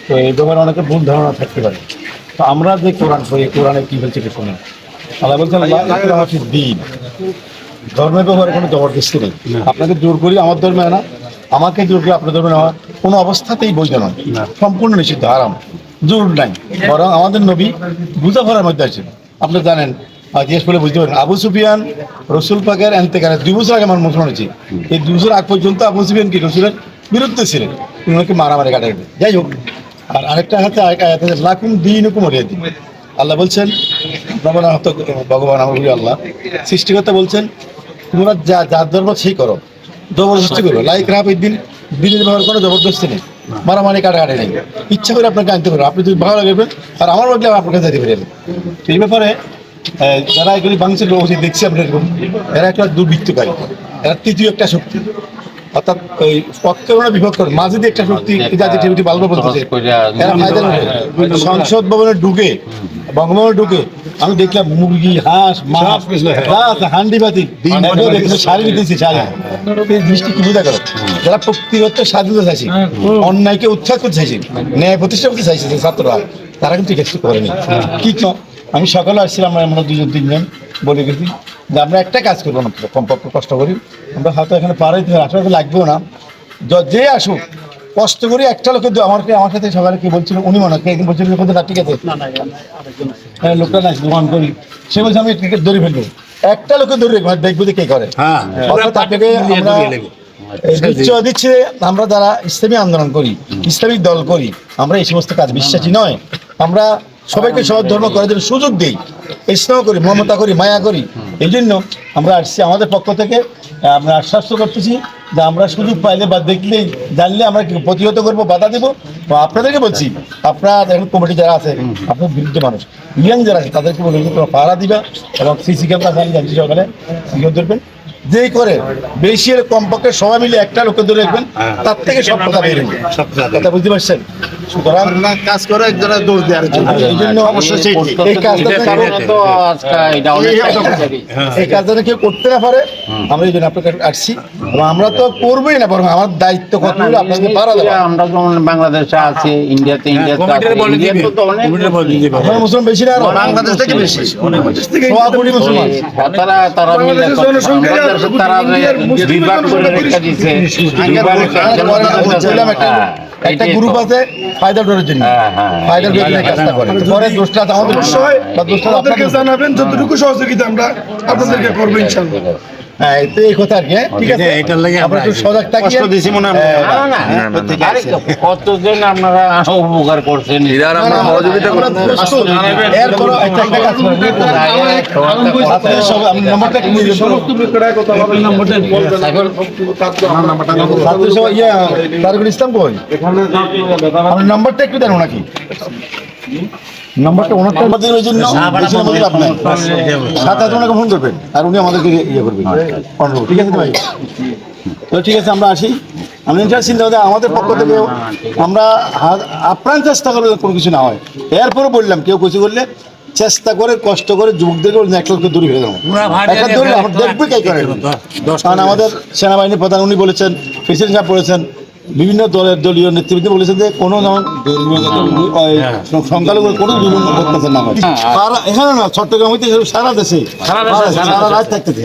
তো এই ব্যাপারে অনেকের ভুল ধারণা থাকতে পারে। তো আমরা যে কোরআন পড়ি, কোরআনে কি বলছে কি শুনে, আল্লাহ বলছেন দিন, ধর্মের ব্যাপারে কোনো জবরদস্তি নেই। আপনাকে জোর করি আমার ধর্মে আনা, আমাকে জোর করে আপনার ধর্মে নেওয়া কোনো অবস্থাতেই বৈধ নয়, সম্পূর্ণ নিষিদ্ধ, হারাম, জোর নাই। বরং আমাদের নবী বুঝাফার মধ্যে আছেন। আপনি জানেন, জিজ্ঞেস করলে বুঝতে পারেন, আবু সুফিয়ান রসুল পাকের এন্তেকালের 2 বছর আগে আমার মুসলমান হয়েছি। এই 2 বছর আগ পর্যন্ত আবু সুফিয়ান কি রসুলের বিরুদ্ধে ছিলেন, ওনাকে মারামারি কাটাকাটি, যাই হোক। আর আরেকটা হাতে লাকুম দিন হুকুম হরিয়া দিন, আল্লাহ বলছেন, ভগবান আমার আল্লাহ সৃষ্টিকর্তা বলছেন, তোমরা যার ধর্ম সেই করো, জবরদস্তি করো, লাইক রাপ এই দিনের ব্যবহার কোনো জবরদস্তি নেই, মারামারি কাটাকাটি নেই, ইচ্ছা করে আপনাকে আনতে পারো, আপনি যদি ভালো লাগবেন আর আমার লাগলে আপনার কাছে যেতে পারেন। এই ব্যাপারে যারা এগুলি বাংলাদেশের লোক দেখছি আমরা এরকম, এরা একটা দুর্বৃত্তকারী, এরা তৃতীয় একটা শক্তি, অর্থাৎ ওই পক্ষের বিপক্ষের মাঝে দিয়ে একটা শক্তি টিভিটি ভালো বলতেছে। এরা ফায়দা নেবে সংসদ ভবনে ঢুকে, বঙ্গভবনে ঢুকে আমি দেখলাম মুরগি, হাঁস, মাছ, হান্ডি বাতি, শাড়ি দিতেছি, শাড়ি। এই জিনিসটি কি বুঝা করো, যারা ব্যক্তিগত স্বাধীনতা চাইছে, অন্যায়কে উৎখাত করতে চাইছে, ন্যায় প্রতিষ্ঠা করতে চাইছে ছাত্ররা, তারা কিন্তু কিছু করেনি। কি আমি সকালে আসছিলাম, আমরা 2-3 জন বলে গেছি যে আমরা একটা কাজ করবো না, কমপক্ষে কষ্ট করি, আমরা হয়তো এখানে পারাই আসলে লাগবেও না, যে আসুক কষ্ট করি। একটা লোকের আমার সাথে সকালে কি বলছিল, উনি মনে হয় একদিন বলছিল না, ঠিক আছে লোকটা না দোকান করি, সে বলছে আমি ক্রিকেট ধরে ফেলবো, একটা লোকে ধরে দেখবো যে কে করে। দিচ্ছে আমরা যারা ইসলামী আন্দোলন করি, ইসলামিক দল করি, আমরা এই সমস্ত কাজ বিশ্বাসী নয়। আমরা সবাইকে সব ধর্ম করার জন্য সুযোগ দিই, স্নেহ করি, মমতা করি, মায়া করি। এই জন্য আমরা আসছি, আমাদের পক্ষ থেকে আমরা আশ্বাস করতেছি যে আমরা সুযোগ পাইলে বা দেখলেই জানলে আমরা প্রতিহত করবো, বাধা দেবো। আপনাদেরকে বলছি, আপনার এখন কমিটি যারা আছে, আপনার বিরুদ্ধে মানুষ ইয়াং যারা আছে, তাদেরকে বলবেন তোমরা পাহারা দিবা এবং সিসি ক্যামেরা জানছি সকালে সিকিউর ধরবেন, যেই করে বেশি এর কমপক্ষে সবাই মিলে একটা লোকের ধরে রাখবেন, তার থেকে সব কথা বের হবে, কথা বুঝতে পারছেন? সুতরাং কাজ করে একজনের দোষ দেওয়ার জন্য, এই জন্য অবশ্যই এই কাজটা কেউ করতে না পারে, আমরা এই জন্য আপনাকে আসছি। আমরা তো করবোই না, বরং আমার দায়িত্ব কতগুলো আপনাকে পারা দেবো। আমরা যেমন বাংলাদেশে আছি, ইন্ডিয়াতে মুসলমান বেশি না, বাংলাদেশ থেকে বেশি, মুসলমান তারা একটা গ্রুপ আছে ফায়দা ডরের জন্য, ফায়দা ডরের কাজটা করে, পরে দোষটা আমাদের বিষয় বা দোষটা আপনাদেরকে জানাবেন, যতটুকু সহযোগিতা আমরা আপনাদেরকে করবো ইনশাআল্লাহ। হ্যাঁ, এই কথা আর কি। ঠিক আছে, এটার লাগে আমরা একটু সজাগ থাকি। কষ্ট দিছি মনে হয় কতজন আপনারা উপকার করছেন, আমরা সহযোগিতা করতে। এরপর একটা কাজ করব, আপনাদের সব আমি নাম্বারটা কি দিয়ে দেব, সমস্ত বিক্রয় কথা হবে, নাম্বারটা বলবেন, আমার নাম্বারটা সাথে সব তারকুল ইসলাম কই, এখানে আমার নাম্বারটা একটু দেন নাকি, নাম্বারটা ওনার আমাদের ওই জন্য বেশি আমাদের আপনার 7 জনকে ফোন করবেন আর উনি আমাদেরকে ইয়ে করবেন। ঠিক আছে ভাই, তো ঠিক আছে আমরা আসি। আমি চিন্তা করতে আমাদের পক্ষ থেকে আমরা আপ্রাণ চেষ্টা করলে কোনো কিছু না হয়। এরপরে বললাম কেউ কিছু করলে চেষ্টা করে কষ্ট করে যুবকদেরকে একটা লোককে দূরে ফেলে দেবো, দেখবে কে করে। কারণ আমাদের সেনাবাহিনী প্রধান উনি বলেছেন, প্রেসিডেন্ট সাহেব বলেছেন, বিভিন্ন দলীয় নেতৃবৃন্দ বলেছেন যে কোনো যেমন সংখ্যালঘু কোনো জুলুম করতেছেন না। এখানে না, চট্টগ্রাম হইতে সারা দেশে সারা রাত থাকতেছে।